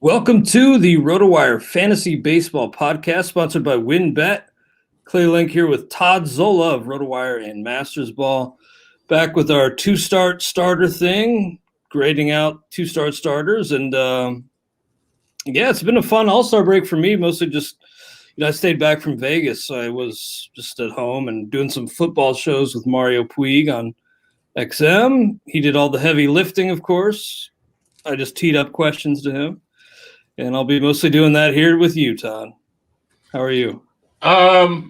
Welcome to the Rotowire Fantasy Baseball Podcast, sponsored by WinBet. Clay Link here with Todd Zola of Rotowire and Masters Ball. Back with our two-start starter thing, grading out two-start starters. And, it's been a fun all-star break for me, mostly just, I stayed back from Vegas. So I was just at home and doing some football shows with Mario Puig on XM. He did all the heavy lifting, of course. I just teed up questions to him. And I'll be mostly doing that here with you, Todd. How are you? I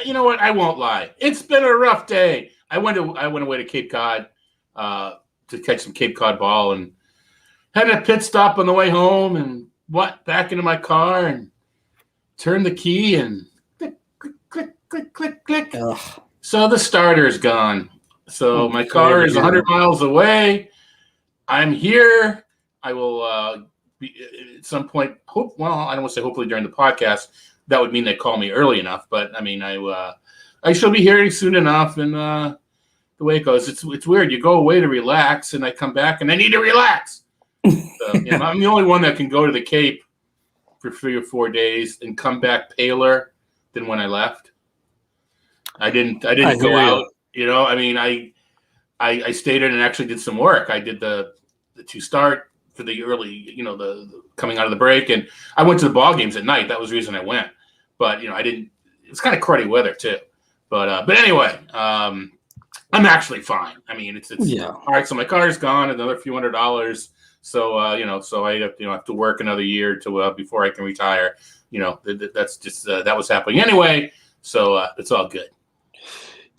you know what? I won't lie. It's been a rough day. I went away to Cape Cod to catch some Cape Cod ball and had a pit stop on the way home and back into my car and turned the key and click, click, click, click, click. Ugh. So the starter's gone. So my car is 100 miles away. I'm here. I will at some point, I don't want to say hopefully during the podcast. That would mean they call me early enough, but I mean, I shall be here soon enough. And the way it goes, it's weird. You go away to relax, and I come back, and I need to relax. So, I'm the only one that can go to the Cape for 3 or 4 days and come back paler than when I left. I didn't go out. I mean, I stayed in and actually did some work. I did the two-start for the early, the coming out of the break. And I went to the ball games at night. That was the reason I went. But, I didn't – it's kind of cruddy weather too. But anyway, I'm actually fine. I mean, it's all right. So my car's gone, another few $100s. So, so I have to work another year before I can retire. That's just that was happening anyway. So it's all good.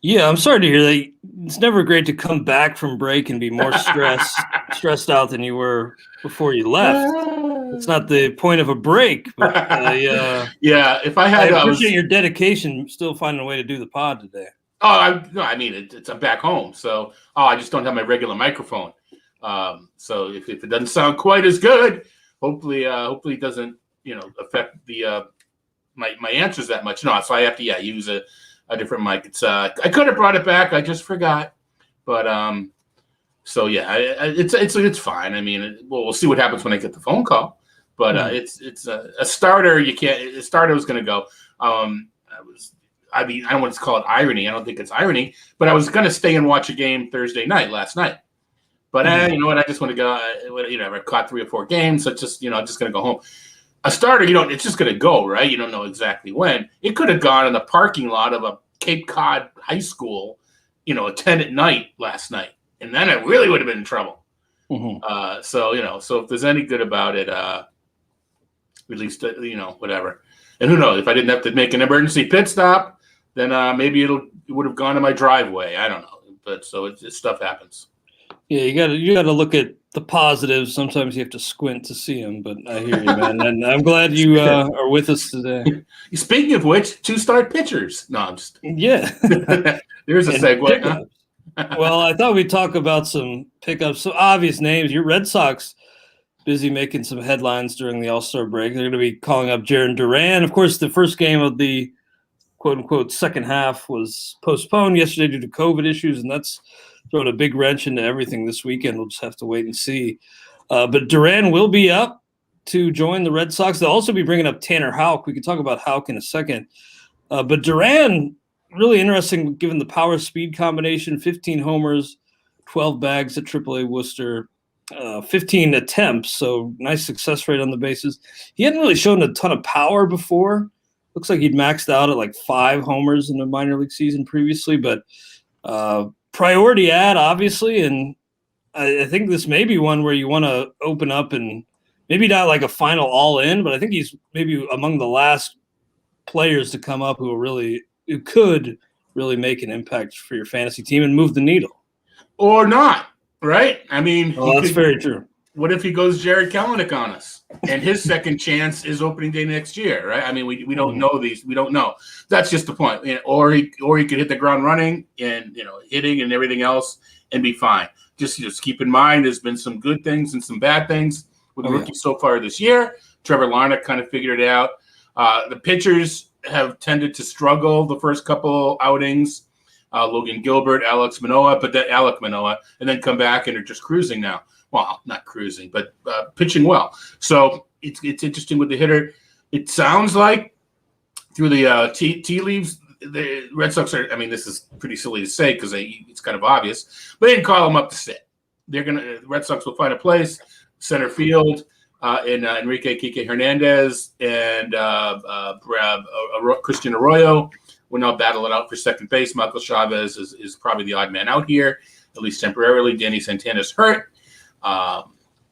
Yeah, I'm sorry to hear that. It's never great to come back from break and be more stressed out than you were before you left. It's not the point of a break. But if I had, I appreciate your dedication, still finding a way to do the pod today. Oh, I'm back home, so I just don't have my regular microphone. So if it doesn't sound quite as good, hopefully it doesn't affect the my answers that much. No, so I have to use a different mic. It's I could have brought it back. I just forgot. But it's fine. I mean, we'll see what happens when I get the phone call. But it's a starter. A starter was going to go. I don't want to call it irony. I don't think it's irony. But I was going to stay and watch a game Thursday night last night. But you know what? I just want to go. I caught 3 or 4 games. So it's just I'm just going to go home. A starter, it's just going to go, right? You don't know exactly when. It could have gone in the parking lot of a Cape Cod high school, at 10 at night last night. And then I really would have been in trouble. Mm-hmm. So if there's any good about it, at least, whatever. And who knows? If I didn't have to make an emergency pit stop, then maybe it would have gone to my driveway. I don't know. But so stuff happens. Yeah, you got to look at the positives. Sometimes you have to squint to see them, but I hear you, man. And I'm glad you are with us today. Speaking of which, two-start pitchers. No, I'm just There's a segue. Well, I thought we'd talk about some pickups, some obvious names. Your Red Sox busy making some headlines during the All-Star break. They're going to be calling up Jaren Duran. Of course, the first game of the quote-unquote second half was postponed yesterday due to COVID issues, and that's throwing a big wrench into everything this weekend. We'll just have to wait and see. But Duran will be up to join the Red Sox. They'll also be bringing up Tanner Houck. We can talk about Houck in a second. But Duran, really interesting given the power-speed combination, 15 homers, 12 bags at AAA Worcester, 15 attempts, so nice success rate on the bases. He hadn't really shown a ton of power before. Looks like he'd maxed out at like 5 homers in the minor league season previously, but priority ad, obviously, and I think this may be one where you want to open up and maybe not like a final all-in, but I think he's maybe among the last players to come up who could really make an impact for your fantasy team and move the needle. Or not, right? I mean, that's very true. What if he goes Jared Kelenic on us and his second chance is opening day next year, right? I mean, we don't know these. We don't know. That's just the point. Or he could hit the ground running and, hitting and everything else and be fine. Just keep in mind there's been some good things and some bad things with the rookies so far this year. Trevor Larnach kind of figured it out. The pitchers have tended to struggle the first couple outings. Logan Gilbert, Alec Manoah, and then come back and are just cruising now. well, not cruising, but pitching well. So it's interesting with the hitter. It sounds like through the tea leaves, the Red Sox are. I mean, this is pretty silly to say because it's kind of obvious, but they didn't call him up to sit. The Red Sox will find a place, center field, in Enrique Kike Hernandez and Christian Arroyo. We'll now battle it out for second base. Michael Chavez is probably the odd man out here, at least temporarily. Danny Santana's hurt.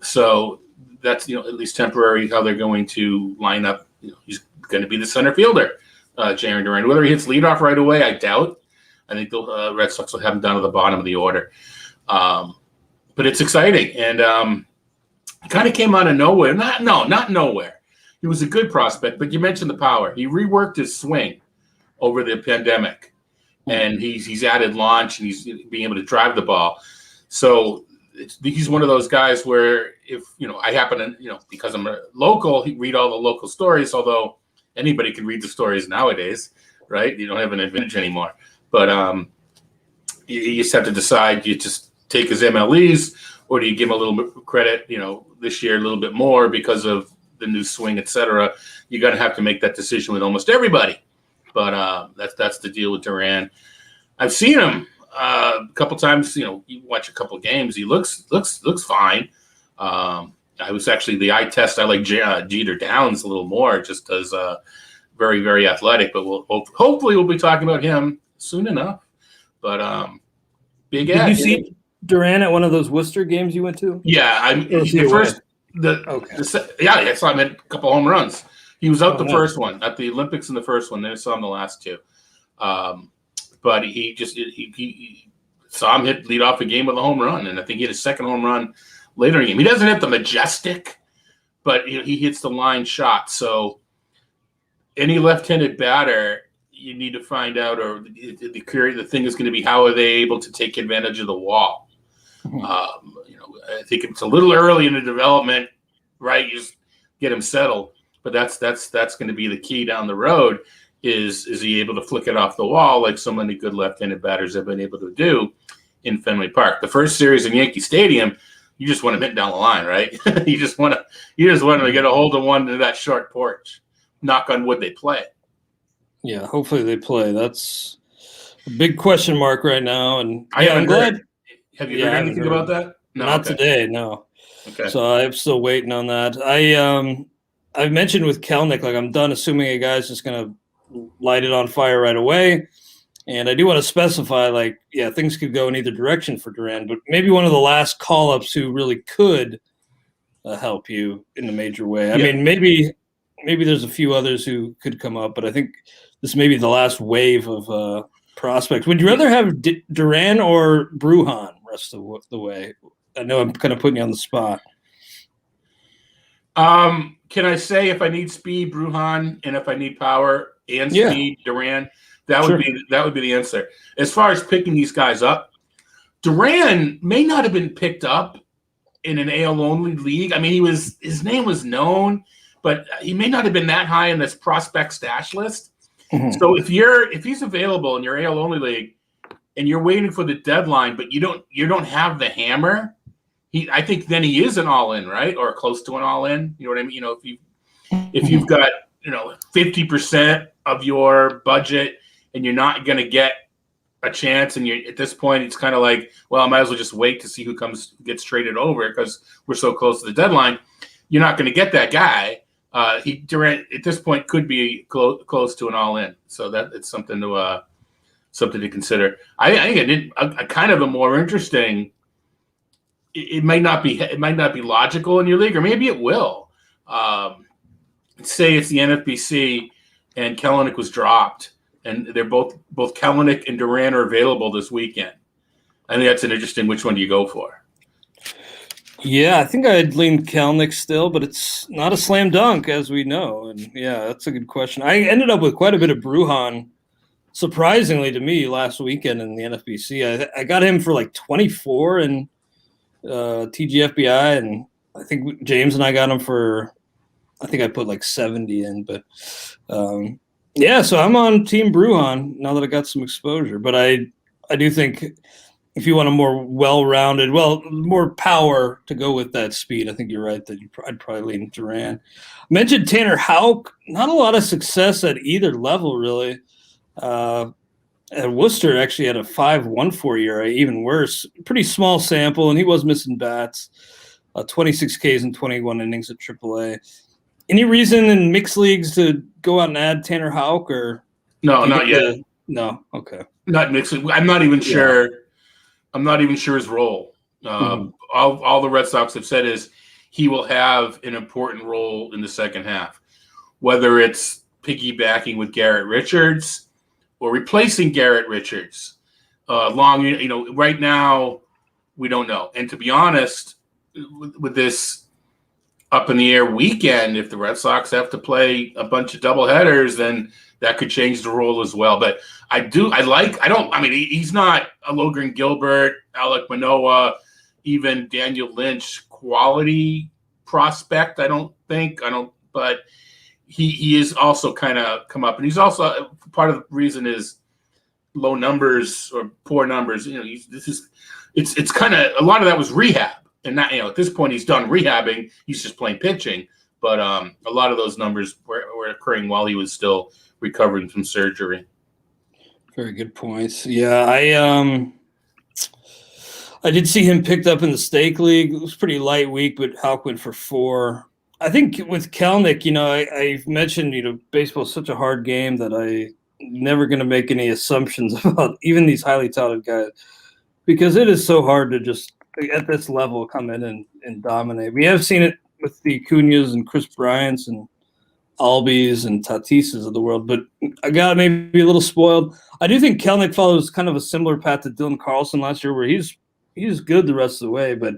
So that's, at least temporary how they're going to line up. He's going to be the center fielder, Jaren Duran. Whether he hits leadoff right away, I doubt. I think the Red Sox will have him down to the bottom of the order. But it's exciting. And it kind of came out of nowhere. Not nowhere. He was a good prospect, but you mentioned the power. He reworked his swing over the pandemic, and he's added launch, and he's being able to drive the ball. So he's one of those guys where if, I happen to, because I'm a local, read all the local stories, although anybody can read the stories nowadays, right? You don't have an advantage anymore. But you just have to decide, you just take his MLEs, or do you give him a little bit of credit, this year a little bit more because of the new swing, et cetera. You're going to have to make that decision with almost everybody. But that's the deal with Duran. I've seen him a couple times. You watch a couple of games. He looks fine. I was actually the eye test. I like Jeter Downs a little more, just as very, very athletic. But hopefully we'll be talking about him soon enough. But big ad. Did you see Duran at one of those Worcester games you went to? Yeah, I saw him hit a couple home runs. He was out the first one at the Olympics in the first one. Then I saw him the last two. But he saw him lead off a game with a home run, and I think he hit a second home run later in the game. He doesn't hit the majestic, but he hits the line shot. So any left-handed batter, you need to find out, or the thing is going to be, how are they able to take advantage of the wall? I think it's a little early in the development, right? You just get him settled. But that's going to be the key down the road. Is he able to flick it off the wall like so many good left-handed batters have been able to do in Fenway Park? The first series in Yankee Stadium, you just want to hit down the line, right? you just want to get a hold of one to that short porch. Knock on wood, they play. Yeah, hopefully they play. That's a big question mark right now. And I'm glad. Have you heard anything about that? No, not today. No. Okay. So I'm still waiting on that. I've mentioned with Kelnick, I'm done assuming a guy's just going to light it on fire right away. And I do want to specify, things could go in either direction for Duran, but maybe one of the last call-ups who really could help you in a major way. I mean, maybe there's a few others who could come up, but I think this may be the last wave of prospects. Would you rather have Duran or Brujan rest of the way? I know I'm kind of putting you on the spot. Can I say if I need speed, Brujan, and if I need power and speed, Duran? That would be the answer. As far as picking these guys up, Duran may not have been picked up in an AL only league. I mean, his name was known, but he may not have been that high in this prospect stash list. Mm-hmm. So if he's available in your AL only league and you're waiting for the deadline, but you don't have the hammer, I think then he is an all-in, right? Or close to an all-in. You know what I mean? If you've got 50% of your budget and you're not going to get a chance, and you're at this point, it's kind of like, well, I might as well just wait to see who gets traded over because we're so close to the deadline. You're not going to get that guy. Durant at this point could be close to an all-in, so that it's something to consider. I think a kind of a more interesting. It might not be logical in your league, or maybe it will. Say it's the NFBC and Kelenic was dropped, and they're both Kelenic and Duran are available this weekend. I think that's an interesting. Which one do you go for? Yeah, I think I'd lean Kelenic still, but it's not a slam dunk, as we know. And yeah, that's a good question. I ended up with quite a bit of Brujan, surprisingly to me, last weekend in the NFBC. I got him for 24 and. TGFBI, and I think James and I got him for, I think I put 70 in, but so I'm on Team Brujan now that I got some exposure. But I do think if you want a more well-rounded, more power to go with that speed, I think you're right that I'd probably lean Duran. Mentioned Tanner Houck, not a lot of success at either level, really. At Worcester, actually had a 5.14 ERA, even worse. Pretty small sample, and he was missing bats. 26 Ks in 21 innings at AAA. Any reason in mixed leagues to go out and add Tanner Houck, or no, not yet. No, okay. Not mixed. I'm not even sure. I'm not even sure his role. All the Red Sox have said is he will have an important role in the second half, whether it's piggybacking with Garrett Richards or replacing Garrett Richards. Right now we don't know. And to be honest, with this up in the air weekend, if the Red Sox have to play a bunch of doubleheaders, then that could change the role as well. But he's not a Logan Gilbert, Alec Manoah, even Daniel Lynch quality prospect. But he is also kind of come up, and he's also part of the reason is low numbers or poor numbers. It's kind of a lot of that was rehab, and not at this point he's done rehabbing. He's just playing pitching, but a lot of those numbers were occurring while he was still recovering from surgery. Very good points. Yeah, I did see him picked up in the stake league. It was a pretty light week, but Houck went for 4. I think with Kelnick, I've mentioned, baseball is such a hard game that I'm never going to make any assumptions about even these highly touted guys, because it is so hard to just at this level come in and dominate. We have seen it with the Acuñas and Chris Bryants and Albies and Tatis's of the world, but I got maybe a little spoiled. I do think Kelnick follows kind of a similar path to Dylan Carlson last year, where he's good the rest of the way, but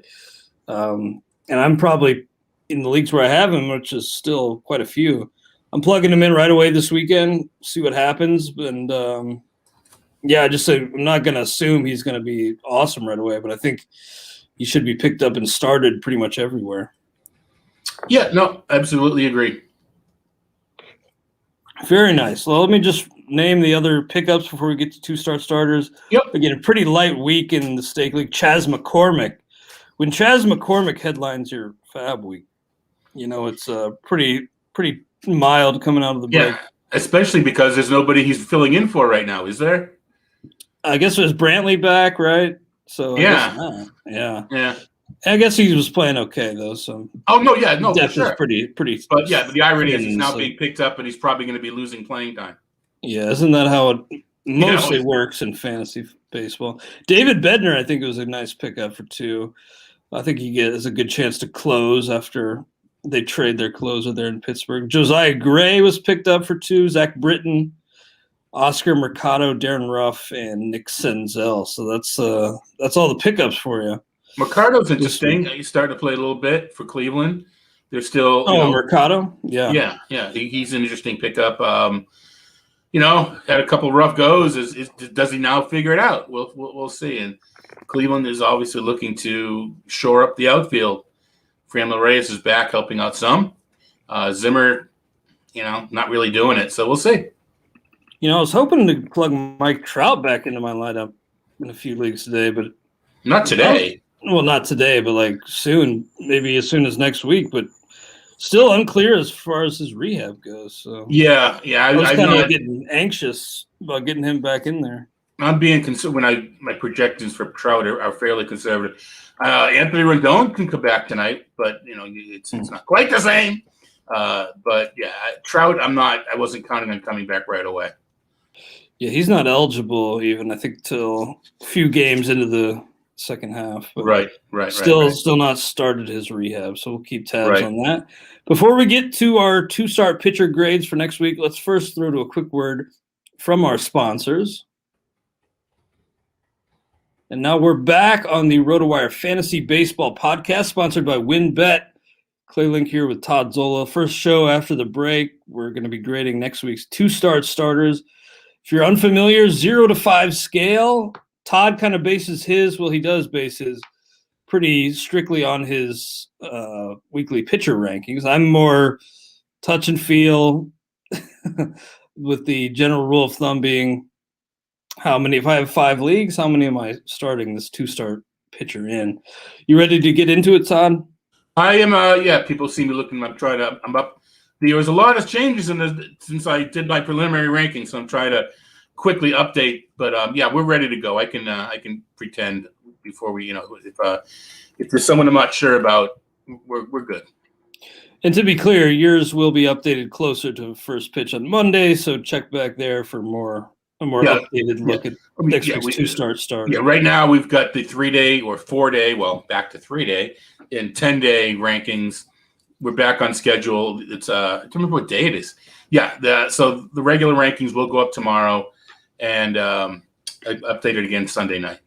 and I'm probably in the leagues where I have him, which is still quite a few, I'm plugging him in right away this weekend, see what happens. And I'm not going to assume he's going to be awesome right away, but I think he should be picked up and started pretty much everywhere. Yeah, no, absolutely agree. Very nice. Well, let me just name the other pickups before we get to 2-start starters. Yep. Again, a pretty light week in the stake league. Chas McCormick. When Chas McCormick headlines your Fab week, it's pretty mild coming out of the break. Yeah, especially because there's nobody he's filling in for right now, is there? I guess there's Brantley back, right? So yeah. I guess he was playing okay though. So for sure. Is pretty. But the irony is he's now being picked up and he's probably going to be losing playing time. Yeah, isn't that how it mostly works in fantasy baseball? David Bednar, I think it was a nice pickup for 2. I think he has a good chance to close after they trade their closer there in Pittsburgh. Josiah Gray was picked up for 2. Zach Britton, Oscar Mercado, Darren Ruff, and Nick Senzel. So that's all the pickups for you. Mercado's interesting. He's starting to play a little bit for Cleveland. They're still Mercado? Yeah. He's an interesting pickup. Had a couple rough goes. Does he now figure it out? We'll see. And Cleveland is obviously looking to shore up the outfield. Franmil Reyes is back, helping out some. Zimmer, not really doing it. So we'll see. I was hoping to plug Mike Trout back into my lineup in a few leagues today, but not today. Well, not today, but soon, maybe as soon as next week. But still unclear as far as his rehab goes. So yeah, I was kind of getting anxious about getting him back in there. I'm being concerned when my projections for Trout are fairly conservative. Anthony Rendon can come back tonight, but it's not quite the same. But yeah, Trout, I wasn't counting on coming back right away. Yeah, he's not eligible even, I think, till a few games into the second half. Right. Still not started his rehab, so we'll keep tabs on that. Before we get to our 2-start pitcher grades for next week, let's first throw to a quick word from our sponsors. And now we're back on the Rotowire Fantasy Baseball Podcast, sponsored by WinBet. Clay Link here with Todd Zola. First show after the break. We're going to be grading next week's 2-start starters. If you're unfamiliar, 0 to 5 scale. Todd kind of bases his, he does base his pretty strictly on his weekly pitcher rankings. I'm more touch and feel with the general rule of thumb being if I have 5 leagues, how many am I starting this 2-start pitcher in? You ready to get into it, Todd? I am. Yeah, people see me looking. I'm up. There was a lot of changes since I did my preliminary ranking, so I'm trying to quickly update. But yeah, we're ready to go. I can pretend before we, if there's someone I'm not sure about, we're good. And to be clear, yours will be updated closer to first pitch on Monday, so check back there for a more updated look at next week's 2-start starter. Yeah, right now we've got the 3-day or 4-day, well, back to 3-day and 10-day rankings. We're back on schedule. It's I don't remember what day it is. Yeah, so the regular rankings will go up tomorrow, and update it again Sunday night.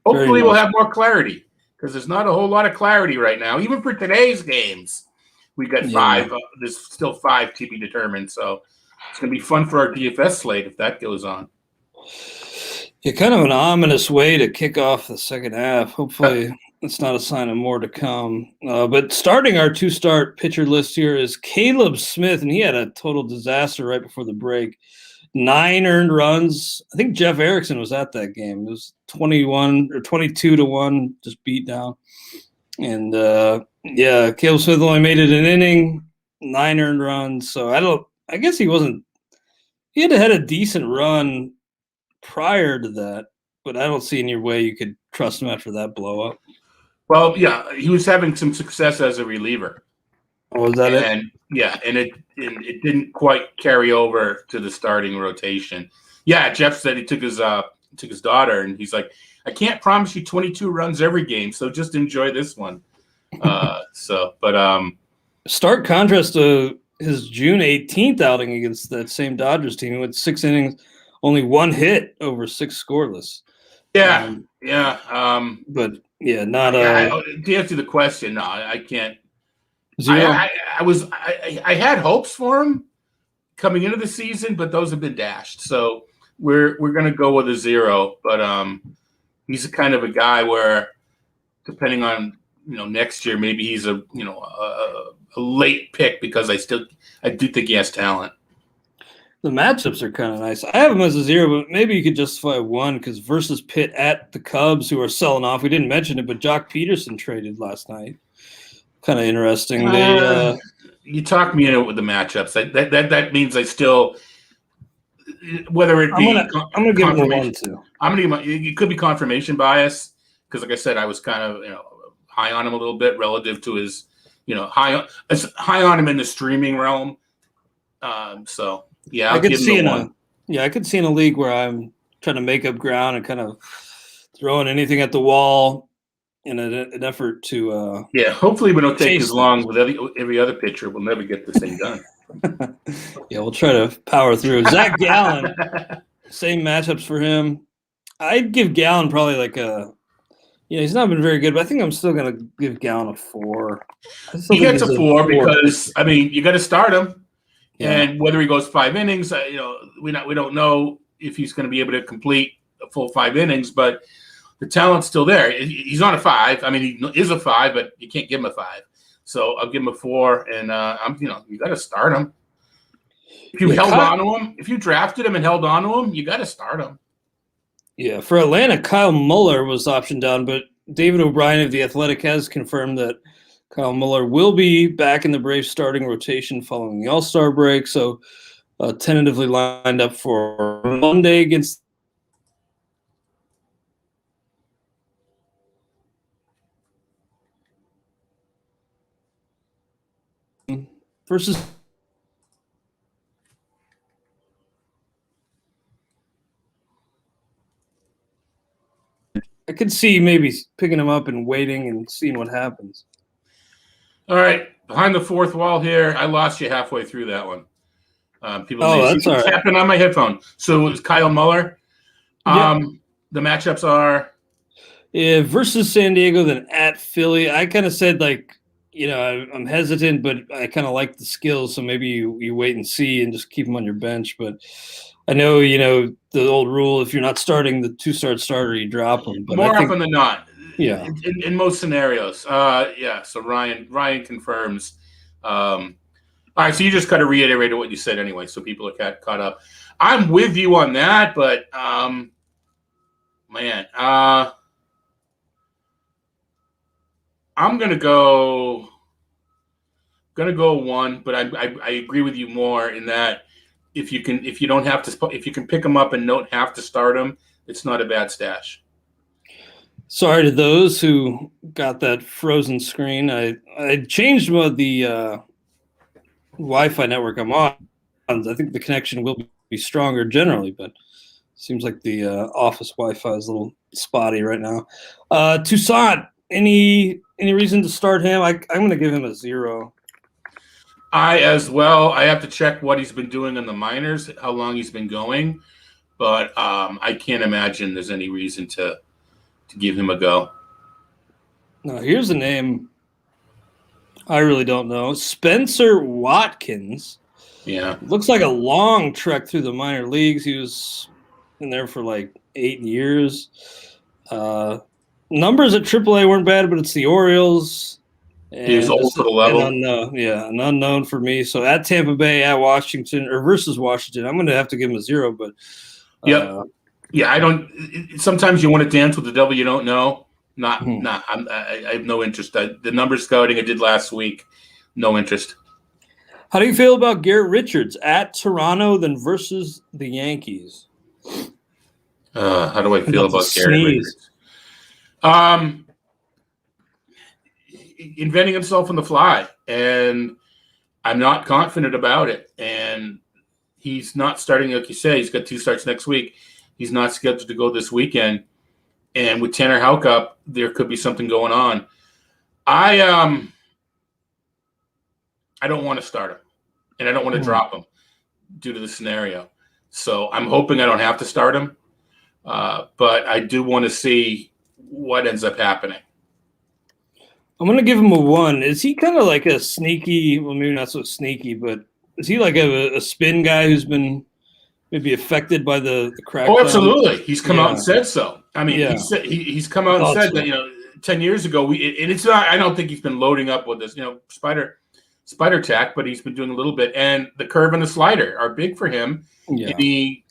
Hopefully, we'll have more clarity because there's not a whole lot of clarity right now, even for today's games. We got 5. There's still 5 to be determined, so it's going to be fun for our DFS slate if that goes on. Yeah, kind of an ominous way to kick off the second half. Hopefully, it's not a sign of more to come. But starting our 2-start pitcher list here is Caleb Smith, and he had a total disaster right before the break. 9 earned runs. I think Jeff Erickson was at that game. It was 21 or 22-1, just beat down. And Caleb Smith only made it an inning, 9 earned runs. So I guess he had a decent run prior to that, but I don't see any way you could trust him after that blow up. Well, yeah, he was having some success as a reliever. Oh, was that it? Yeah, and it didn't quite carry over to the starting rotation. Yeah, Jeff said he took his daughter, and he's like, I can't promise you 22 runs every game, so just enjoy this one. Stark contrast to his June 18th outing against that same Dodgers team. He went 6 innings, only 1 hit over 6 scoreless. To answer the question, no, I can't. I had hopes for him coming into the season, but those have been dashed. So we're going to go with a 0. But he's a kind of a guy where, depending on next year, maybe he's a late pick because I do think he has talent. The matchups are kind of nice. I have him as a 0, but maybe you could justify 1 because versus Pitt at the Cubs, who are selling off. We didn't mention it, but Jock Peterson traded last night. Kind of interesting. You talked me into it with the matchups. That means I still, whether it be, I'm gonna give him a 1 too. I'm gonna give him. It could be confirmation bias because, like I said, I was kind of high on him a little bit relative to his high on him in the streaming realm. So yeah, I could see in a league where I'm trying to make up ground and kind of throwing anything at the wall in an effort to hopefully we don't take as long with every other pitcher. We'll never get this thing done. Yeah, we'll try to power through. Zach Gallen, same matchups for him. I'd give Gallen probably like he's not been very good, but I think I'm still going to give Gallen a 4. He gets a 4 because, you got to start him. Yeah. And whether he goes 5 innings, we don't know if he's going to be able to complete a full 5 innings, but the talent's still there. He's on a 5. He is a 5, but you can't give him a 5. So I'll give him a 4, and you got to start him. If you held on to him, if you drafted him and held on to him, you got to start him. Yeah, for Atlanta, Kyle Muller was optioned down, but David O'Brien of The Athletic has confirmed that Kyle Muller will be back in the Braves starting rotation following the All-Star break, so tentatively lined up for Monday against versus I could see maybe picking him up and waiting and seeing what happens. All right, behind the fourth wall here. I lost you halfway through that one. People that's all right. Tapping on my headphone. So it was Kyle Muller. The matchups are versus San Diego, then at Philly. I kind of said I'm hesitant, but I kind of like the skills, so maybe you wait and see and just keep him on your bench. But I know the old rule: if you're not starting the 2-start starter, you drop him. But more often than not. Yeah. In most scenarios. So Ryan confirms. All right, so you just kind of reiterated what you said anyway, so people are caught up. I'm with you on that, but man, I'm gonna go one, but I agree with you more in that if you can pick them up and don't have to start them, it's not a bad stash. Sorry to those who got that frozen screen. I changed the Wi-Fi network I'm on. I think the connection will be stronger generally, but seems like the office Wi-Fi is a little spotty right now. Toussaint, any reason to start him? I'm going to give him a 0. I as well. I have to check what he's been doing in the minors, how long he's been going, but I can't imagine there's any reason to give him a go. Now, here's a name I really don't know. Spencer Watkins. Yeah. Looks like a long trek through the minor leagues. He was in there for like 8 years. Numbers at AAA weren't bad, but it's the Orioles. He was old for the level. An unknown for me. So at Tampa Bay, at Washington, or versus Washington, I'm going to have to give him a 0. But yeah, I don't. Sometimes you want to dance with the devil you don't know. I have no interest. The number scouting I did last week, no interest. How do you feel about Garrett Richards at Toronto then versus the Yankees? How do I feel about Garrett Richards? Inventing himself on the fly, and I'm not confident about it. And he's not starting, like you say. He's got 2 starts next week. He's not scheduled to go this weekend. And with Tanner Houck up, there could be something going on. I don't want to start him, and I don't want to drop him due to the scenario. So I'm hoping I don't have to start him, but I do want to see what ends up happening. I'm going to give him a 1. Is he kind of like a sneaky, well, maybe not so sneaky, but is he like a spin guy who's been maybe affected by the crackdown? Oh, absolutely. He's come out and said so. I mean, he's come out and said that, 10 years ago, and it's not, I don't think he's been loading up with this, spider tack, but he's been doing a little bit. And the curve and the slider are big for him. Yeah. And he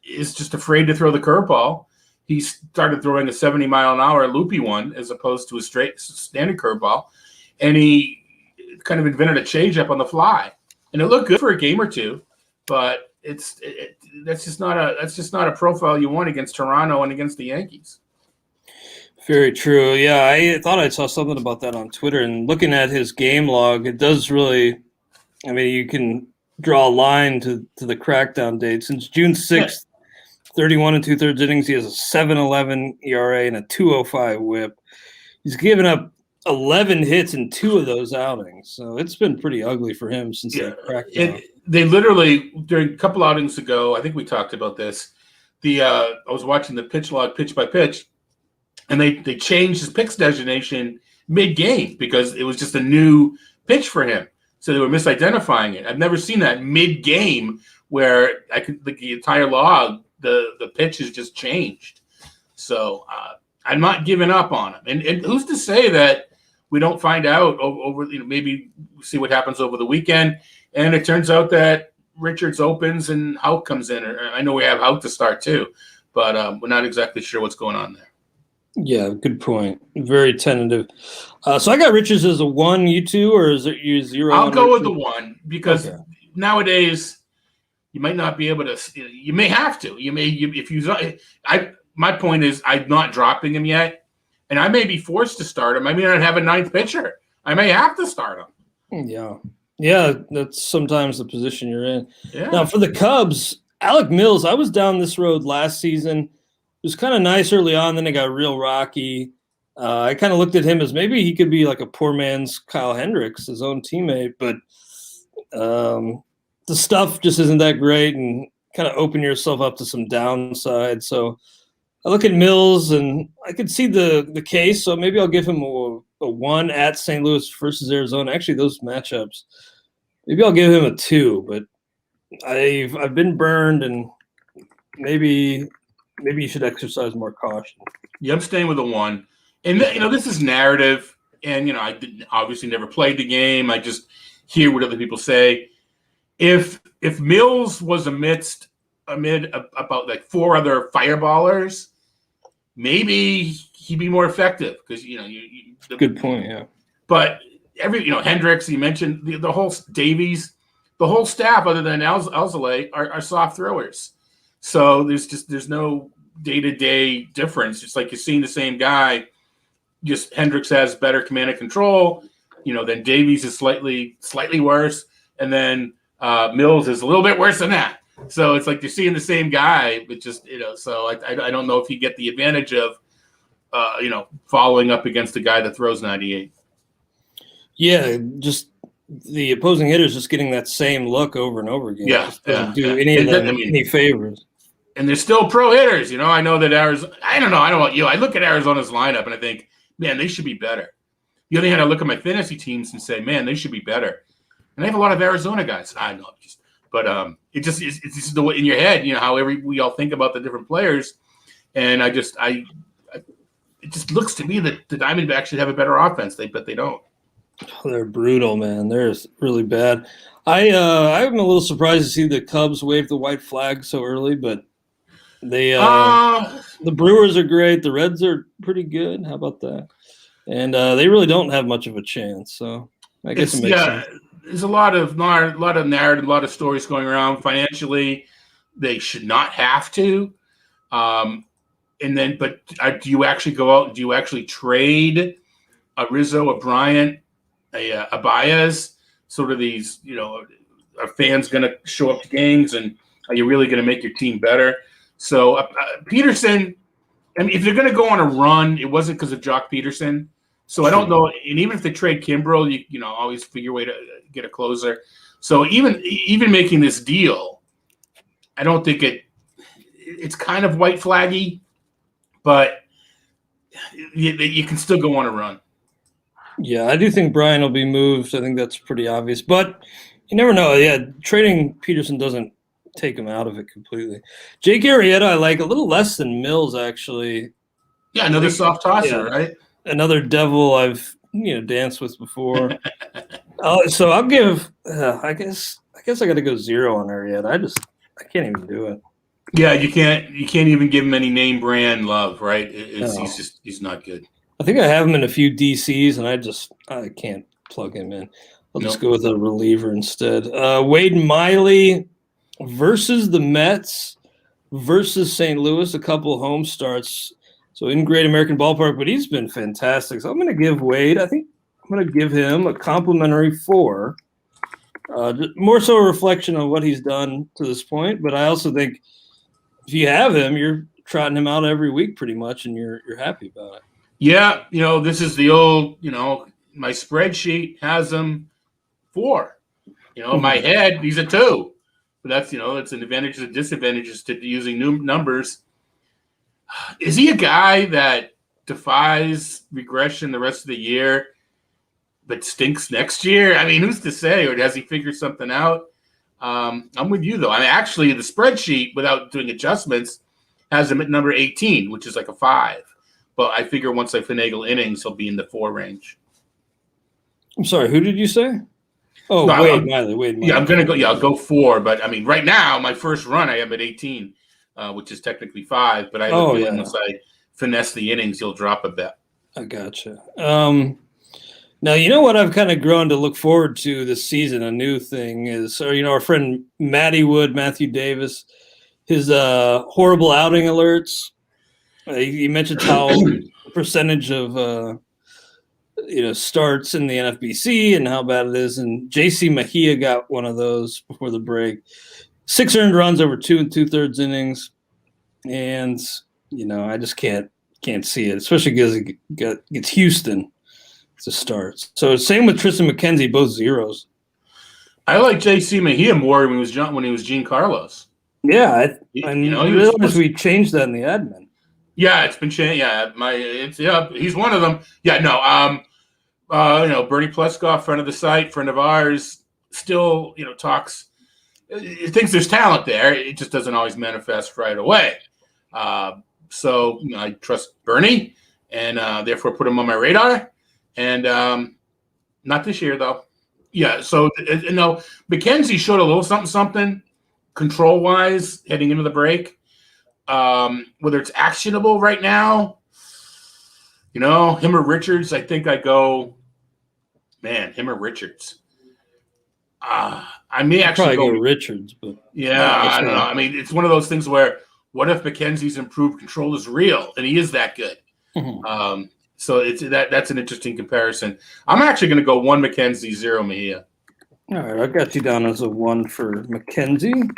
is just afraid to throw the curveball. He started throwing a 70-mile-an-hour loopy one as opposed to a straight standard curveball. And he kind of invented a changeup on the fly. And it looked good for a game or two, but that's just not a profile you want against Toronto and against the Yankees. Very true. Yeah, I thought I saw something about that on Twitter. And looking at his game log, it does really – I mean, you can draw a line to the crackdown date. Since June 6th, 31 2/3 innings, he has a 7.11 ERA and a 2.05 WHIP. He's given up 11 hits in 2 of those outings. So it's been pretty ugly for him since they cracked down. They literally, during a couple outings ago, I think we talked about this, I was watching the pitch log pitch by pitch, and they changed his pitch designation mid-game because it was just a new pitch for him. So they were misidentifying it. I've never seen that mid-game where the entire log, the pitch has just changed. So I'm not giving up on him. And who's to say that we don't find out over maybe see what happens over the weekend, and it turns out that Richards opens and Houck comes in. Or I know we have Houck to start too, but we're not exactly sure what's going on there. Yeah, good point. Very tentative. So I got Richards as a 1. You 2, or is it you 0? I'll go with the 1 because nowadays you might not be able to. You may have to. My point is, I'm not dropping him yet, and I may be forced to start him. I may not have a 9th pitcher. I may have to start him. Yeah, that's sometimes the position you're in. Yeah. Now for the Cubs, Alec Mills. I was down this road last season. It was kind of nice early on, then it got real rocky. I kind of looked at him as maybe he could be like a poor man's Kyle Hendricks, his own teammate, but the stuff just isn't that great and kind of open yourself up to some downside. So I look at Mills and I could see the case, so maybe I'll give him a 1 at St. Louis versus Arizona. Actually, those matchups, maybe I'll give him a 2, but I've been burned, and maybe you should exercise more caution. Yeah, I'm staying with a 1. And, this is narrative. And, I obviously never played the game. I just hear what other people say. If Mills was amid about like 4 other fireballers, maybe he'd be more effective because good point. Yeah, but Hendricks, you mentioned the whole Davies, the whole staff other than Alzolay are soft throwers. So there's no day-to-day difference. It's like you're seeing the same guy. Just Hendricks has better command and control. Then Davies is slightly worse, and then Mills is a little bit worse than that. So it's like you're seeing the same guy, but just So I don't know if you get the advantage of following up against a guy that throws 98. Yeah, just the opposing hitters just getting that same look over and over again. Yeah, doesn't do any of them any favors. And they're still pro hitters. I know that Arizona. I don't know about you. I look at Arizona's lineup and I think, man, they should be better. The other hand, I look at my fantasy teams and say, man, they should be better. And I have a lot of Arizona guys. I know, but it's just the way in your head, how we all think about the different players. And it just looks to me that the Diamondbacks should have a better offense. But they don't. Oh, they're brutal, man. They're really bad. I'm a little surprised to see the Cubs wave the white flag so early, but they the Brewers are great. The Reds are pretty good. How about that? And they really don't have much of a chance. So I guess it makes sense. There's a lot of narrative, a lot of stories going around. Financially, they should not have to. But do you actually go out? Do you actually trade a Rizzo, a Bryant, a Baez? Sort of these, are fans going to show up to games, and are you really going to make your team better? So Peterson, if they're going to go on a run, it wasn't because of Jock Peterson. So I don't know. And even if they trade Kimbrel, you always figure a way to get a closer. So even making this deal, I don't think it's kind of white flaggy, but you can still go on a run. Yeah, I do think Brian will be moved. I think that's pretty obvious, but you never know. Yeah, trading Peterson doesn't take him out of it completely. Jake Arrieta, I like a little less than Mills, actually. Yeah, another soft tosser, right? Another devil I've danced with before. So I'll give. I guess I got to go 0 on Arrieta. I can't even do it. Yeah, you can't even give him any name brand love, right? He's not good. I think I have him in a few DCs, and I can't plug him in. I'll just go with a reliever instead. Wade Miley versus the Mets versus St. Louis, a couple of home starts. So in Great American Ballpark, but he's been fantastic. So I'm going to give Wade, I think I'm going to give him a complimentary 4. More so a reflection on what he's done to this point. But I also think if you have him, you're trotting him out every week pretty much, and you're happy about it. Yeah, this is the old, my spreadsheet has him 4. In my head, he's a 2. But that's, it's an advantages and disadvantages to using new numbers. Is he a guy that defies regression the rest of the year, but stinks next year? I mean, who's to say? Or has he figured something out? I'm with you, though. I mean, actually, the spreadsheet, without doing adjustments, has him at number 18, which is like a 5. But I figure once I finagle innings, he'll be in the 4 range. I'm sorry, who did you say? Oh, no, Wade Miley. Yeah, I'm going to go. Yeah, I'll go 4. But, I mean, right now, my first run, I have at 18. Which is technically 5, but I have a feeling once I finesse the innings, you'll drop a bit. I gotcha. Now, you know what I've kind of grown to look forward to this season, a new thing is, our friend Matthew Davis, his horrible outing alerts. He mentioned how percentage of, starts in the NFBC and how bad it is. And JC Mejia got one of those before the break. 6 earned runs over 2 2/3 innings, and I just can't see it, especially because it gets Houston to start. So same with Tristan McKenzie, both 0s. I like J.C. Mejia more when he was Gene Carlos. Yeah, I realized we changed that in the admin. Yeah, it's been changed. Yeah, he's one of them. Yeah, no, Bernie Pleskoff, friend of the site, friend of ours, still talks. It thinks there's talent there. It just doesn't always manifest right away. So I trust Bernie, and therefore put him on my radar. And not this year, though. Yeah, so McKenzie showed a little something control wise heading into the break. Whether it's actionable right now, him or Richards. I think I go, man, him or Richards. I may actually go Richards, but I don't know. I mean, it's one of those things where what if McKenzie's improved control is real and he is that good? Mm-hmm. So that's an interesting comparison. I'm actually going to go 1 McKenzie, 0 Mejia. All right, I've got you down as a 1 for McKenzie.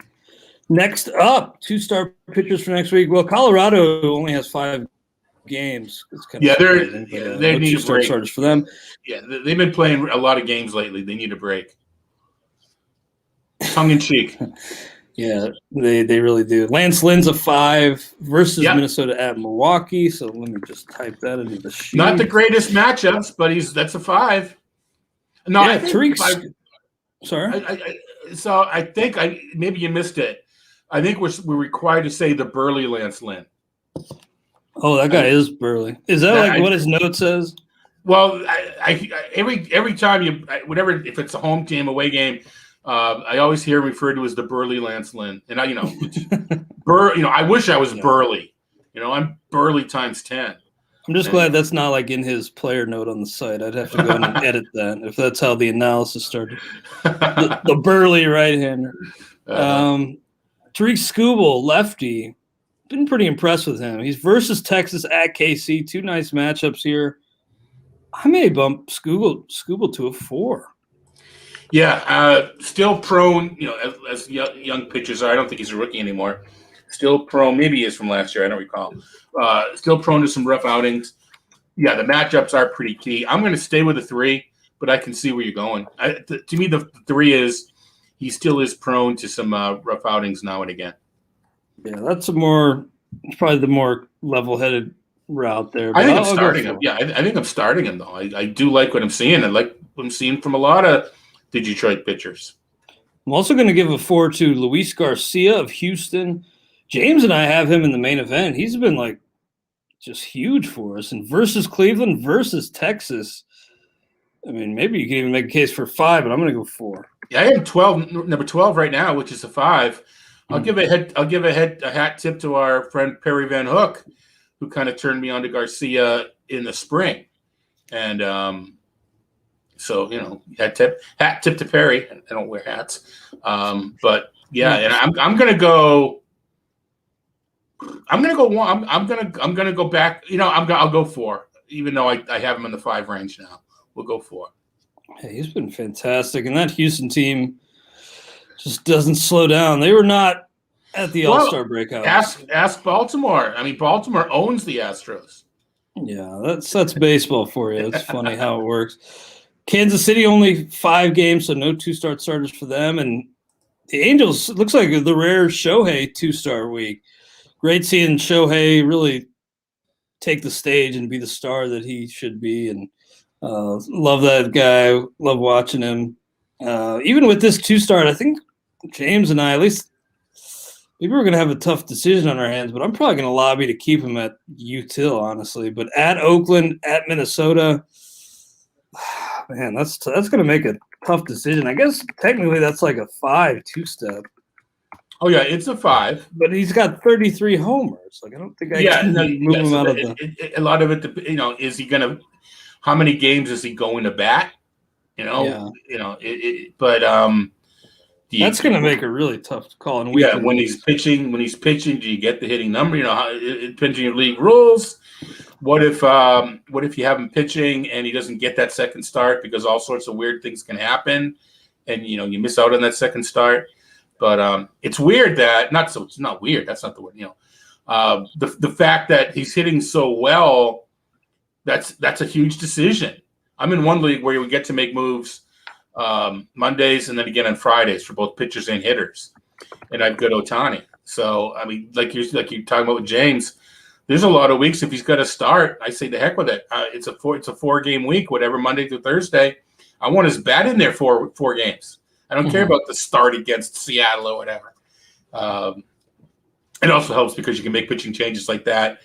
Next up, 2-star pitchers for next week. Well, Colorado only has 5 games. It's kind of they need 2-star starters for them. Yeah, they've been playing a lot of games lately. They need a break. Tongue in cheek. Yeah, they really do. Lance Lynn's a 5 versus Minnesota at Milwaukee. So let me just type that into the sheet. Not the greatest matchups, but that's a 5. No, yeah, Tariq. Sorry. I think maybe you missed it. I think we're required to say the Burley Lance Lynn. Oh, that guy is Burley. Is that what his note says? Well, every time if it's a home team, away game, I always hear referred to as the Burley Lance Lynn, and I wish I was Burley. I'm Burley times 10. I'm just glad that's not like in his player note on the site. I'd have to go in and edit that if that's how the analysis started. The Burley right-hander. Tariq Skubal, lefty. Been pretty impressed with him. He's versus Texas at KC. 2 nice matchups here. I may bump Skubal to a 4. Yeah, still prone, as young pitchers are. I don't think he's a rookie anymore. Still prone. Maybe he is from last year. I don't recall. Still prone to some rough outings. Yeah, the matchups are pretty key. I'm going to stay with a 3, but I can see where you're going. To me, the 3 is he still is prone to some rough outings now and again. Yeah, that's probably the more level-headed route there. I think I'm starting him. Yeah, I think I'm starting him, though. I do like what I'm seeing. I like what I'm seeing from a lot of the Detroit pitchers. I'm also going to give a 4 to Luis Garcia of Houston. James and I have him in the main event. He's been just huge for us. And versus Cleveland, versus Texas. I mean, maybe you can even make a case for 5, but I'm going to go 4. Yeah, I have number 12 right now, which is a 5. I'll give a hat tip to our friend Perry Van Hook, who kind of turned me on to Garcia in the spring, and so hat tip to Perry. I don't wear hats, but yeah, and I'm gonna go 1. I'm gonna go back. I'll go 4, even though I have him in the 5 range now. We'll go 4. Hey, he's been fantastic, and that Houston team just doesn't slow down. They were not at the All-Star breakout. Ask Baltimore. I mean, Baltimore owns the Astros. Yeah, that's baseball for you. It's funny how it works. Kansas City only 5 games, so no 2-star starters for them. And the Angels, it looks like the rare Shohei 2-star week. Great seeing Shohei really take the stage and be the star that he should be. And love that guy. Love watching him. Even with this 2-star, I think James and I, at least, maybe we're going to have a tough decision on our hands, but I'm probably going to lobby to keep him at util, honestly. But at Oakland, at Minnesota, man, that's going to make a tough decision. I guess technically that's like a 5 2-step. Oh, yeah, it's a 5. But he's got 33 homers. I don't think I can move him out of the – a lot of it, is he going to – how many games is he going to bat? But that's going to make a really tough call. And when he's pitching, do you get the hitting number? It depends on your league rules. What if you have him pitching and he doesn't get that second start because all sorts of weird things can happen, and you miss out on that second start? But it's weird that it's not weird. That's not the word. The fact that he's hitting so well, that's a huge decision. I'm in one league where we get to make moves Mondays and then again on Fridays for both pitchers and hitters, and I've got Ohtani. So I mean, like you're talking about with James, there's a lot of weeks if he's got to start, I say the heck with it. It's a 4-game week, whatever, Monday through Thursday. I want his bat in there for 4 games. I don't care about the start against Seattle or whatever. It also helps because you can make pitching changes like that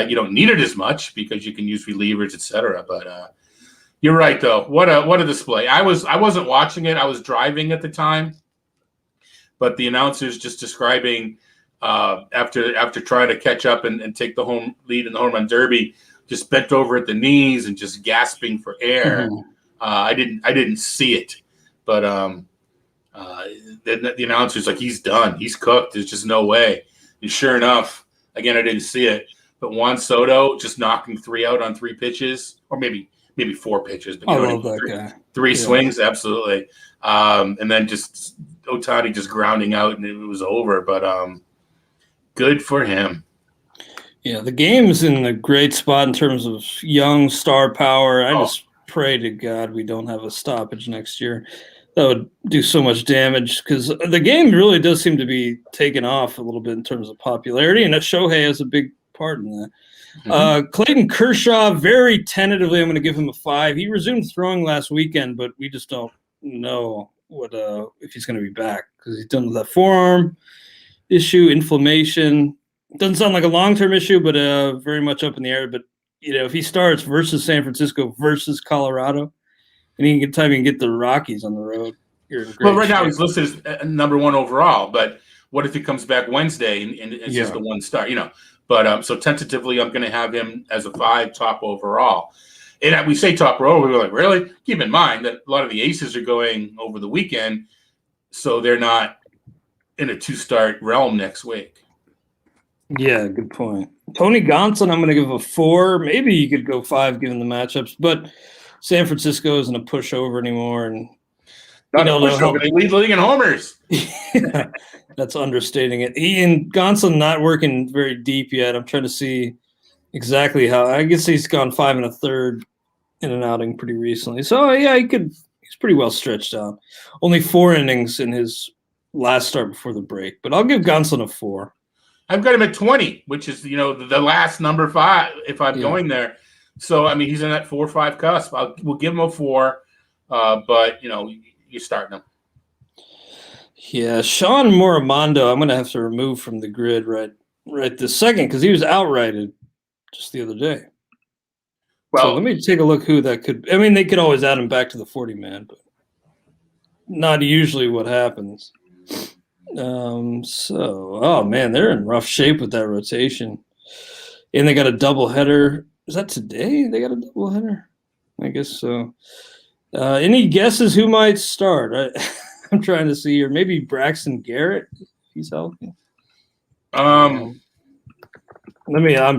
you don't need it as much because you can use relievers, etc. But You're right, though. What a display. I wasn't watching it. I was driving at the time, but the announcers just describing after trying to catch up and take the home lead in the home run derby, just bent over at the knees and just gasping for air. Mm-hmm. I didn't see it, but the announcer's like, he's done. He's cooked. There's just no way. And sure enough, again, I didn't see it, but Juan Soto just knocking 3 out on 3 pitches, or maybe 4 pitches. But I love that guy. 3 swings, absolutely. And then just Ohtani just grounding out, and it was over. But good for him. Yeah, the game's in a great spot in terms of young star power. I just pray to God we don't have a stoppage next year. That would do so much damage because the game really does seem to be taking off a little bit in terms of popularity, and Shohei has a big part in that. Mm-hmm. Clayton Kershaw, very tentatively, I'm going to give him a 5. He resumed throwing last weekend, but we just don't know what if he's going to be back because he's done with that forearm issue, inflammation. Doesn't sound like a long-term issue, but very much up in the air. But if he starts versus San Francisco versus Colorado, and he can get the Rockies on the road, you're in great well, right shape. now he's listed as number 1 overall. But what if he comes back Wednesday and it's just the 1 star? But so tentatively, I'm going to have him as a 5 top overall. And we say top overall, we're like, really? Keep in mind that a lot of the aces are going over the weekend, so they're not in a 2-start realm next week. Yeah, good point. Tony Gonsolin, I'm going to give a 4. Maybe you could go 5 given the matchups, but San Francisco isn't a pushover anymore. And not a pushover. They lead the league in homers. Yeah, that's understating it. He and Gonsolin not working very deep yet. I'm trying to see exactly how. I guess he's gone 5 1/3 in an outing pretty recently. So, yeah, he's pretty well stretched out. Only 4 innings in his last start before the break. But I'll give Gonsolin a 4. I've got him at 20, which is, the last number 5 if I'm going there. So, I mean, he's in that 4 or 5 cusp. We'll give him a 4, but, you're starting him. Yeah, Sean Morimondo, I'm going to have to remove from the grid right this second because he was outrighted just the other day. Well, so let me take a look who that could – I mean, they could always add him back to the 40-man, but not usually what happens. Oh, man, they're in rough shape with that rotation. And they got a doubleheader. Is that today? They got a doubleheader? I guess so. Any guesses who might start? I'm trying to see here. Maybe Braxton Garrett, if he's healthy. I'm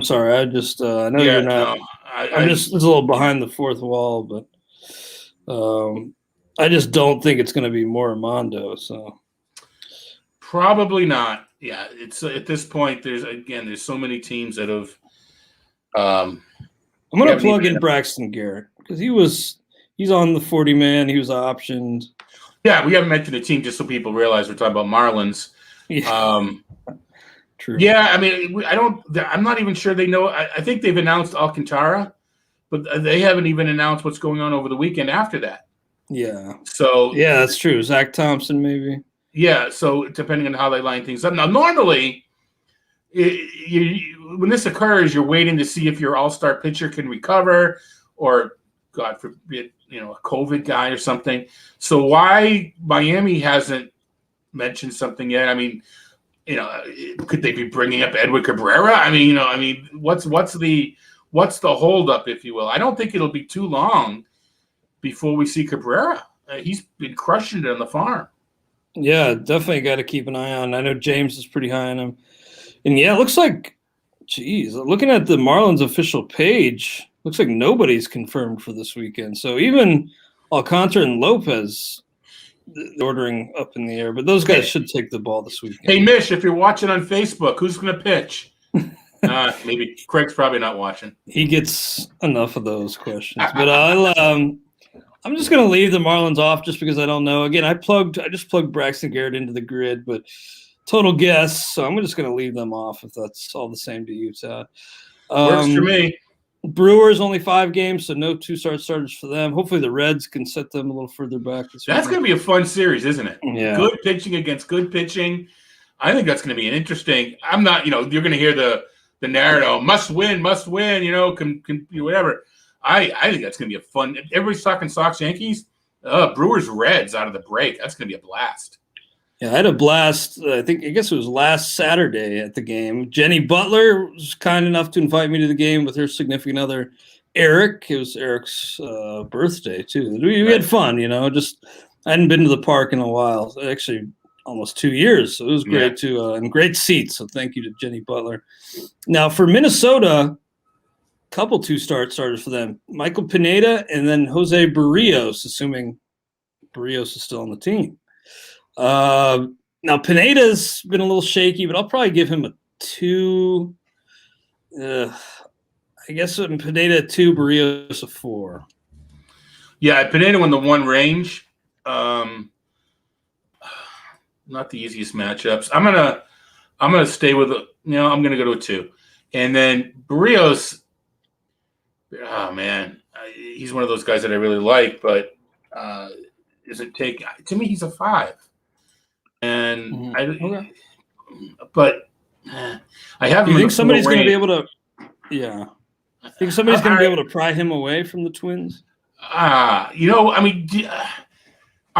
sorry. I just I know you're not. No, I'm just a little behind the fourth wall, but I just don't think it's going to be Morimondo. So probably not. Yeah, it's at this point. There's so many teams that have. I'm going to plug in Braxton Garrett because he's on the 40-man. He was optioned. Yeah, we haven't mentioned the team just so people realize we're talking about Marlins. Yeah. True. Yeah, I mean, I'm not even sure they know. I think they've announced Alcantara, but they haven't even announced what's going on over the weekend after that. Yeah. So yeah, that's true. Zach Thompson, maybe. Yeah. So depending on how they line things up. Now, normally, when this occurs, you're waiting to see if your all-star pitcher can recover, or God forbid, a COVID guy or something. So why Miami hasn't mentioned something yet? I mean, could they be bringing up Edwin Cabrera? I mean, what's the holdup, if you will? I don't think it'll be too long before we see Cabrera. He's been crushing it on the farm. Yeah, definitely got to keep an eye on. I know James is pretty high on him. And yeah, it looks like, looking at the Marlins official page, looks like nobody's confirmed for this weekend. So even Alcantara and Lopez ordering up in the air, but those guys should take the ball this weekend. Hey, Mish, if you're watching on Facebook, who's going to pitch? Maybe Craig's probably not watching. He gets enough of those questions. But I'm just going to leave the Marlins off just because I don't know. Again, I just plugged Braxton Garrett into the grid, but total guess. So I'm just going to leave them off if that's all the same to you, Todd. Works for me. Brewers only 5 games, so no 2-start starters for them. Hopefully the Reds can set them a little further back. That's going to be a fun series, isn't it? Yeah. Good pitching against good pitching. I think that's going to be an interesting. I'm not, you're going to hear the narrative, must win, can whatever. I think that's going to be a fun. Everybody's talking Sox Yankees. Brewers Reds out of the break. That's going to be a blast. Yeah, I had a blast. I guess it was last Saturday at the game. Jenny Butler was kind enough to invite me to the game with her significant other, Eric. It was Eric's birthday too. We had fun, Just I hadn't been to the park in a while. Actually, almost 2 years. So it was great and great seats. So thank you to Jenny Butler. Now for Minnesota, couple starters for them: Michael Pineda and then Jose Barrios, assuming Barrios is still on the team. Now Pineda's been a little shaky, but I'll probably give him a 2. I guess Pineda a 2, Barrios a 4. Yeah, Pineda won the 1 range. Not the easiest matchups. I'm gonna stay with I'm gonna go to a 2, and then Barrios. Oh man, he's one of those guys that I really like, but to me he's a 5. And but I have. You think somebody's going to be able to? Yeah, I think somebody's going to be able to pry him away from the Twins. Are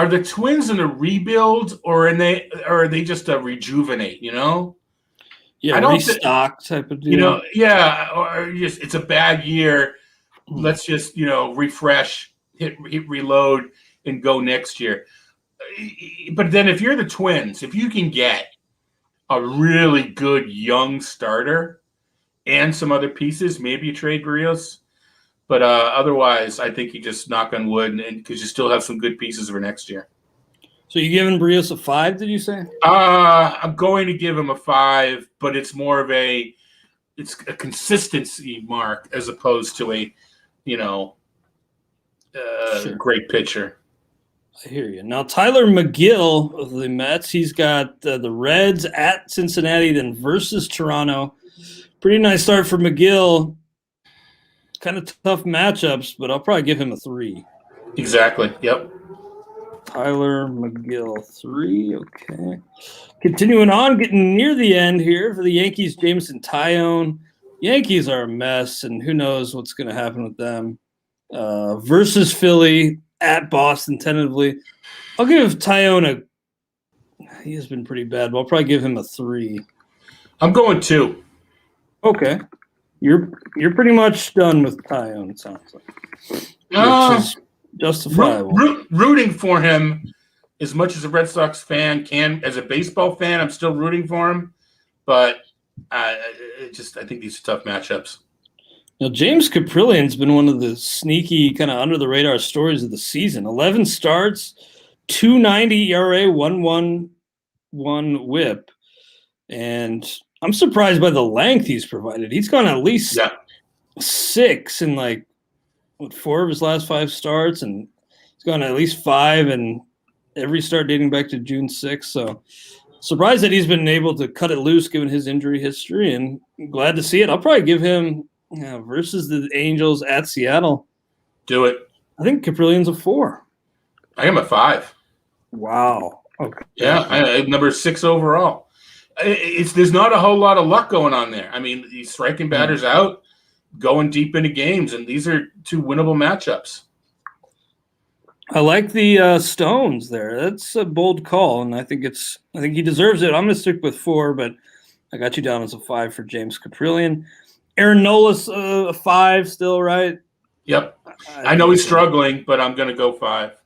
the Twins in a rebuild, or are they just a rejuvenate? Yeah, restock type of deal. Or just it's a bad year. Let's just refresh, hit reload, and go next year. But then if you're the Twins, if you can get a really good young starter and some other pieces, maybe you trade Barrios. But otherwise, I think you just knock on wood, and because you still have some good pieces for next year. So you giving Barrios a 5? Did you say? I'm going to give him a 5, but it's more of a consistency mark as opposed to a great pitcher. I hear you. Now, Tyler McGill of the Mets, he's got the Reds at Cincinnati, then versus Toronto. Pretty nice start for McGill. Kind of tough matchups, but I'll probably give him a 3. Exactly. Yep. Tyler McGill, 3. Okay. Continuing on, getting near the end here for the Yankees, Jameson Taillon. Yankees are a mess, and who knows what's going to happen with them. Versus Philly. At Boston, tentatively. I'll give Taillon he has been pretty bad, but I'll probably give him a 3. I'm going 2. Okay. You're pretty much done with Taillon, it sounds like. Which is justifiable. Rooting for him as much as a Red Sox fan can. As a baseball fan, I'm still rooting for him. But I think these are tough matchups. Now, James Caprilian's been one of the sneaky, kind of under-the-radar stories of the season. 11 starts, 2.90 ERA, 1.11 WHIP. And I'm surprised by the length he's provided. He's gone at least 6 in, 4 of his last 5 starts, and he's gone at least 5 in every start dating back to June 6th. So surprised that he's been able to cut it loose given his injury history, and glad to see it. I'll probably give him – versus the Angels at Seattle. Do it. I think Caprilian's a 4. I am a 5. Wow. Okay. Yeah, number 6 overall. There's not a whole lot of luck going on there. I mean, he's striking batters out, going deep into games, and these are 2 winnable matchups. I like the Stones there. That's a bold call, and I think he deserves it. I'm going to stick with 4, but I got you down as a 5 for James Caprilian. Aaron Nola's a 5 still, right? Yep. I know he's struggling, but I'm going to go 5.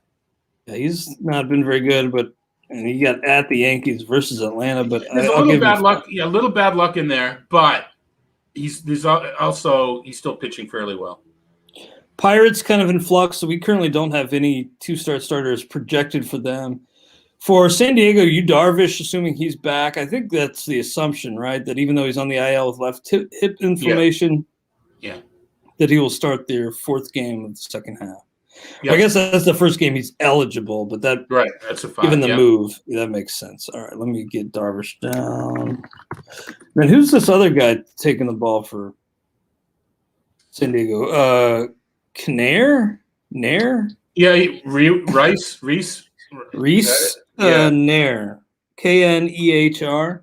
Yeah, he's not been very good, and he got at the Yankees versus Atlanta. But there's a little bad luck. Yeah, a little bad luck in there, but he's still pitching fairly well. Pirates kind of in flux, so we currently don't have any 2-star starters projected for them. For San Diego, Yu Darvish, assuming he's back, I think that's the assumption, right? That even though he's on the IL with left hip inflammation, that he will start their 4th game of the second half. Yep. I guess that's the first game he's eligible, but that's a 5. Given the move, that makes sense. All right, let me get Darvish down. Then who's this other guy taking the ball for San Diego? Nair? Yeah, Reese. Nair. Knehr.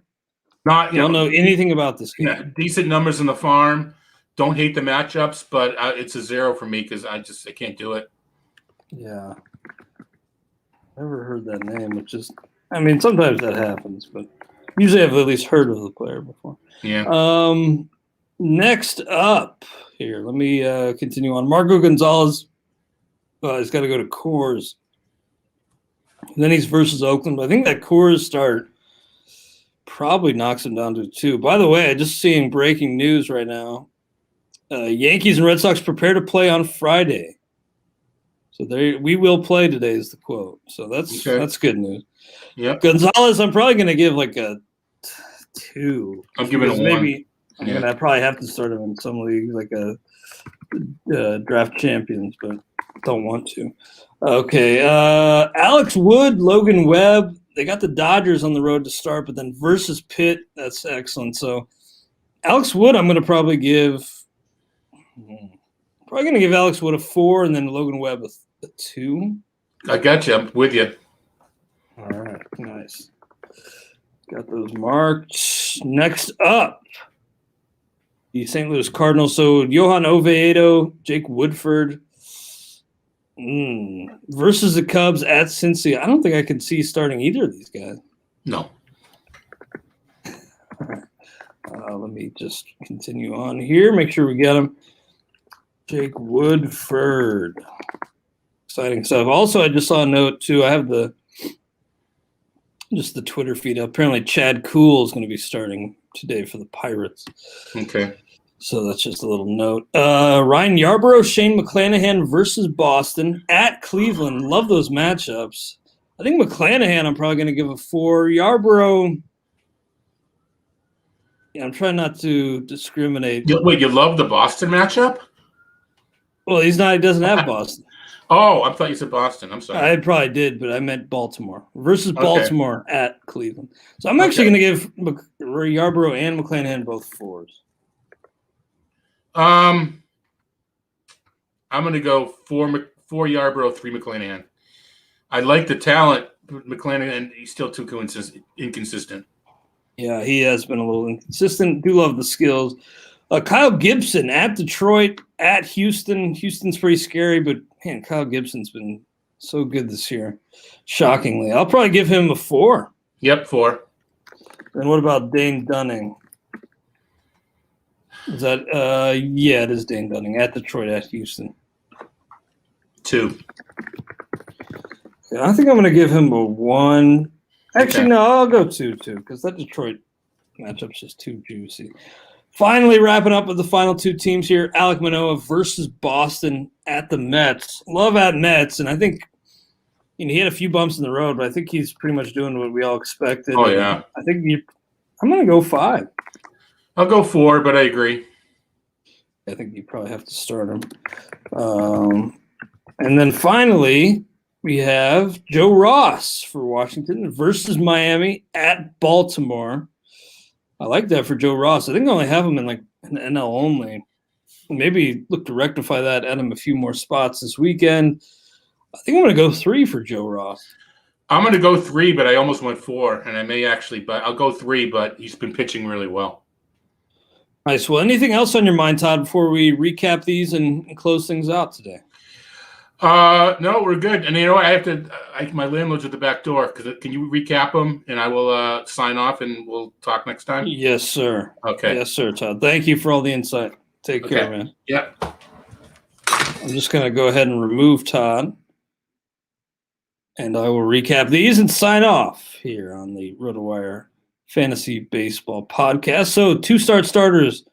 Don't know anything about this guy. Yeah, decent numbers in the farm. don't hate the matchups, but it's a 0 for me because I can't do it. Yeah. Never heard that name, which is, I mean, sometimes that happens, but usually I've at least heard of the player before. Yeah. Next up here, let me continue on. Marco Gonzalez, he's got to go to Coors. And then he's versus Oakland. But I think that Coors start probably knocks him down to 2. By the way, I just seeing breaking news right now. Yankees and Red Sox prepare to play on Friday. So we will play today is the quote. So that's good news. Yeah. Gonzalez, I'm probably going to give like a 2. I'm giving it a 1. Maybe I'm going to probably have to start him in some leagues like a draft champions, but don't want to. Okay. Alex Wood, Logan Webb. They got the Dodgers on the road to start, but then versus Pitt. That's excellent. So Alex Wood, I'm going to probably give Alex Wood a 4 and then Logan Webb a 2. I got you. I'm with you. All right. Nice. Got those marked. Next up, the St. Louis Cardinals. So Johan Oviedo, Jake Woodford versus the Cubs at Cincy. I don't think I can see starting either of these guys. No. All right. Let me just continue on here. Make sure we get them. Jake Woodford. Exciting stuff. Also, I just saw a note, too. I have the Twitter feed up. Apparently, Chad Kuhl is going to be starting today for the Pirates. Okay. So that's just a little note. Ryan Yarbrough, Shane McClanahan versus Boston at Cleveland. Love those matchups. I think McClanahan I'm probably going to give a 4. Yarbrough, I'm trying not to discriminate. Wait, you love the Boston matchup? Well, he doesn't have Boston. Oh, I thought you said Boston. I'm sorry. I probably did, but I meant Baltimore versus Baltimore at Cleveland. So I'm actually going to give Yarbrough and McClanahan both 4s. I'm going to go 4 Yarbrough, 3 McClanahan. I like the talent, but McClanahan, he's still too inconsistent. Yeah, he has been a little inconsistent. Do love the skills. Kyle Gibson at Detroit, at Houston. Houston's pretty scary, but man, Kyle Gibson's been so good this year. Shockingly. I'll probably give him a 4. Yep, 4. And what about Dane Dunning? Is that yeah, it is Dane Dunning at Detroit, at Houston. 2. Yeah, I think I'm gonna give him a 1. Actually, no, I'll go 2 too, because that Detroit matchup's just too juicy. Finally, wrapping up with the final 2 teams here, Alec Manoah versus Boston at the Mets. Love at Mets, and I think he had a few bumps in the road, but I think he's pretty much doing what we all expected. Oh, yeah. I think I'm going to go 5. I'll go 4, but I agree. I think you probably have to start him. And then finally, we have Joe Ross for Washington versus Miami at Baltimore. I like that for Joe Ross. I think I only have him in like an NL only. Maybe look to rectify that, add him a few more spots this weekend. I think I'm going to go 3 for Joe Ross. I'm going to go 3, but I almost went 4, and I may actually, but I'll go 3, but he's been pitching really well. Nice. Well, anything else on your mind, Todd, before we recap these and close things out today? No, we're good. And I have to. My landlord's at the back door. Can you recap them, and I will sign off, and we'll talk next time. Yes, sir. Okay. Yes, sir, Todd. Thank you for all the insight. Take care, man. Yep. I'm just going to go ahead and remove Todd, and I will recap these and sign off here on the Rotowire Fantasy Baseball Podcast. So 2 starters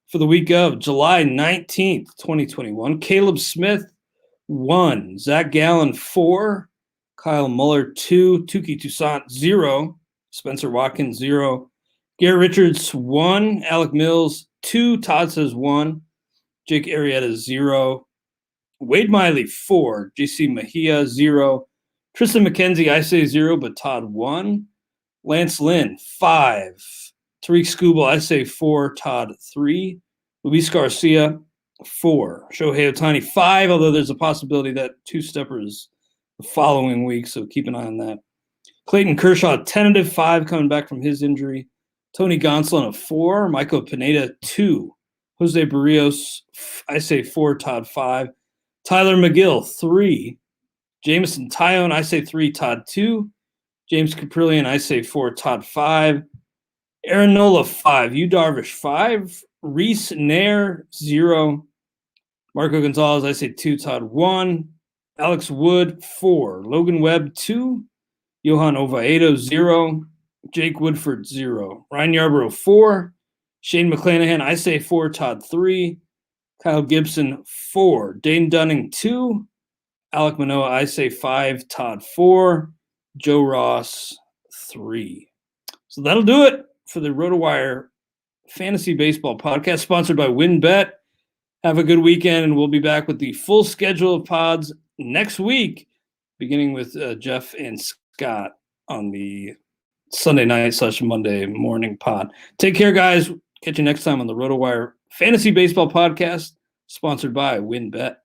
for the week of July 19th, 2021. Caleb Smith, 1. Zach Gallen, 4. Kyle Muller, 2. Tukey Toussaint, 0. Spencer Watkins, 0. Garrett Richards, 1. Alec Mills, 2. Todd says 1. Jake Arrieta, 0. Wade Miley, 4. JC Mejia, 0. Tristan McKenzie, I say 0, but Todd 1. Lance Lynn, 5. Tariq Skubal, I say 4. Todd 3. Luis Garcia, 4. Shohei Ohtani, 5, although there's a possibility that 2-steppers the following week, so keep an eye on that. Clayton Kershaw, tentative 5, coming back from his injury. Tony Gonsolin, a 4. Michael Pineda, 2. Jose Barrios, I say 4. Todd 5. Tyler McGill, 3. Jamison Tyone, I say 3. Todd 2. James Caprilian, I say 4. Todd 5. Aaron Nola, 5. Yu Darvish, 5. Reese Nair, 0. Marco Gonzalez, I say 2. Todd 1. Alex Wood, 4. Logan Webb, 2. Johan Oviedo, 0. Jake Woodford, 0. Ryan Yarbrough, 4. Shane McClanahan, I say 4. Todd 3. Kyle Gibson, 4. Dane Dunning, 2. Alec Manoah, I say 5. Todd 4. Joe Ross, 3. So that'll do it for the Rotowire Fantasy Baseball Podcast, sponsored by WinBet. Have a good weekend, and we'll be back with the full schedule of pods next week, beginning with Jeff and Scott on the Sunday night / Monday morning pod. Take care, guys. Catch you next time on the Rotowire Fantasy Baseball Podcast, sponsored by WinBet.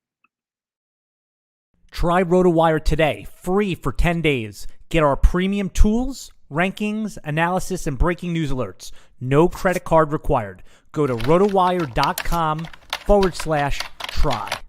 Try Rotowire today, free for 10 days. Get our premium tools, rankings, analysis, and breaking news alerts. No credit card required. Go to rotowire.com/try.